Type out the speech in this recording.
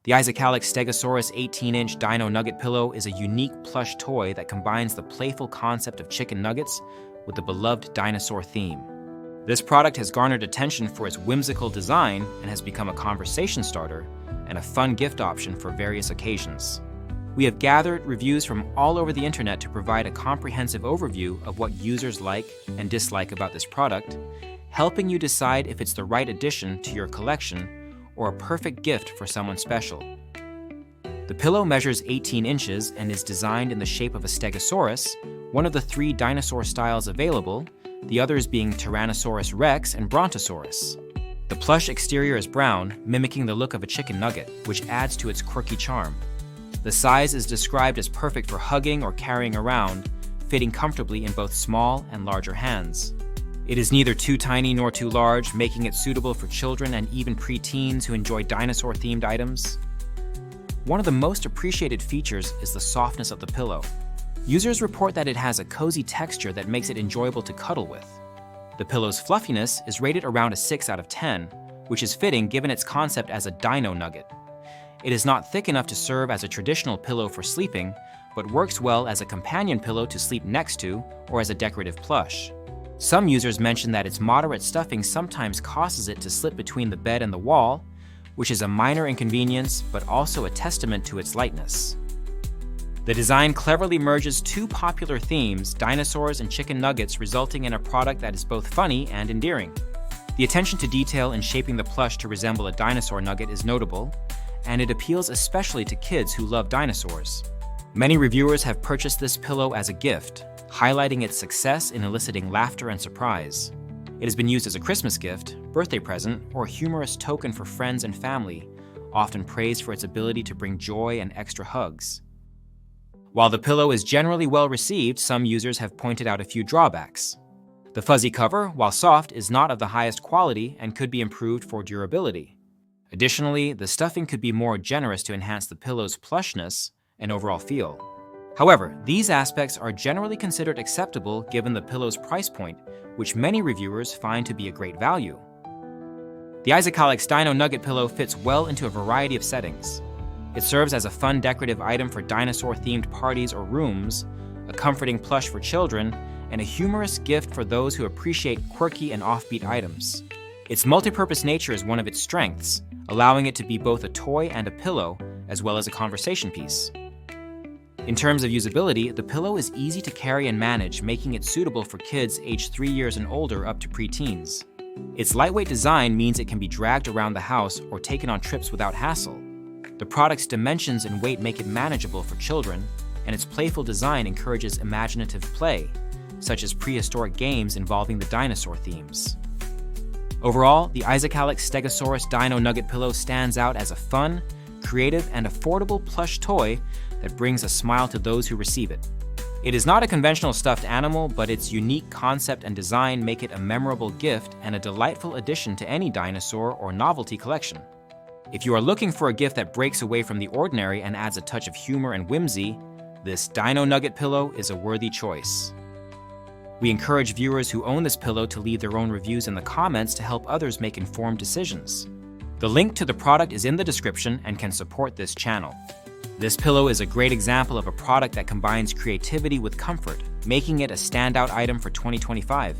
The Isaacalyx Stegosaurus 18-inch Dino Nugget pillow is a unique plush toy that combines the playful concept of chicken nuggets with the beloved dinosaur theme. This product has garnered attention for its whimsical design and has become a conversation starter and a fun gift option for various occasions. We have gathered reviews from all over the internet to provide a comprehensive overview of what users like and dislike about this product, helping you decide if it's the right addition to your collection or a perfect gift for someone special. The pillow measures 18 inches and is designed in the shape of a Stegosaurus, one of the 3 dinosaur styles available, the others being Tyrannosaurus rex and Brontosaurus. The plush exterior is brown, mimicking the look of a chicken nugget, which adds to its quirky charm. The size is described as perfect for hugging or carrying around, fitting comfortably in both small and larger hands. It is neither too tiny nor too large, making it suitable for children and even preteens who enjoy dinosaur-themed items. One of the most appreciated features is the softness of the pillow. Users report that it has a cozy texture that makes it enjoyable to cuddle with. The pillow's fluffiness is rated around a 6 out of 10, which is fitting given its concept as a Dino Nugget. It is not thick enough to serve as a traditional pillow for sleeping, but works well as a companion pillow to sleep next to or as a decorative plush. Some users mention that its moderate stuffing sometimes causes it to slip between the bed and the wall, which is a minor inconvenience but also a testament to its lightness. The design cleverly merges 2 popular themes, dinosaurs and chicken nuggets, resulting in a product that is both funny and endearing. The attention to detail in shaping the plush to resemble a dinosaur nugget is notable, and it appeals especially to kids who love dinosaurs. Many reviewers have purchased this pillow as a gift, highlighting its success in eliciting laughter and surprise. It has been used as a Christmas gift, birthday present, or humorous token for friends and family, often praised for its ability to bring joy and extra hugs. While the pillow is generally well received, some users have pointed out a few drawbacks. The fuzzy cover, while soft, is not of the highest quality and could be improved for durability. Additionally, the stuffing could be more generous to enhance the pillow's plushness and overall feel. However, these aspects are generally considered acceptable given the pillow's price point, which many reviewers find to be a great value. The Isaacalyx Dino Nugget pillow fits well into a variety of settings. It serves as a fun decorative item for dinosaur-themed parties or rooms, a comforting plush for children, and a humorous gift for those who appreciate quirky and offbeat items. Its multi-purpose nature is one of its strengths, allowing it to be both a toy and a pillow, as well as a conversation piece. In terms of usability, the pillow is easy to carry and manage, making it suitable for kids aged 3 years and older up to preteens. Its lightweight design means it can be dragged around the house or taken on trips without hassle. The product's dimensions and weight make it manageable for children, and its playful design encourages imaginative play, such as prehistoric games involving the dinosaur themes. Overall, the Isaacalyx Stegosaurus Dino Nugget pillow stands out as a fun, creative, and affordable plush toy that brings a smile to those who receive it. It is not a conventional stuffed animal, but its unique concept and design make it a memorable gift and a delightful addition to any dinosaur or novelty collection. If you are looking for a gift that breaks away from the ordinary and adds a touch of humor and whimsy, this Dino Nugget pillow is a worthy choice. We encourage viewers who own this pillow to leave their own reviews in the comments to help others make informed decisions. The link to the product is in the description and can support this channel. This pillow is a great example of a product that combines creativity with comfort, making it a standout item for 2025.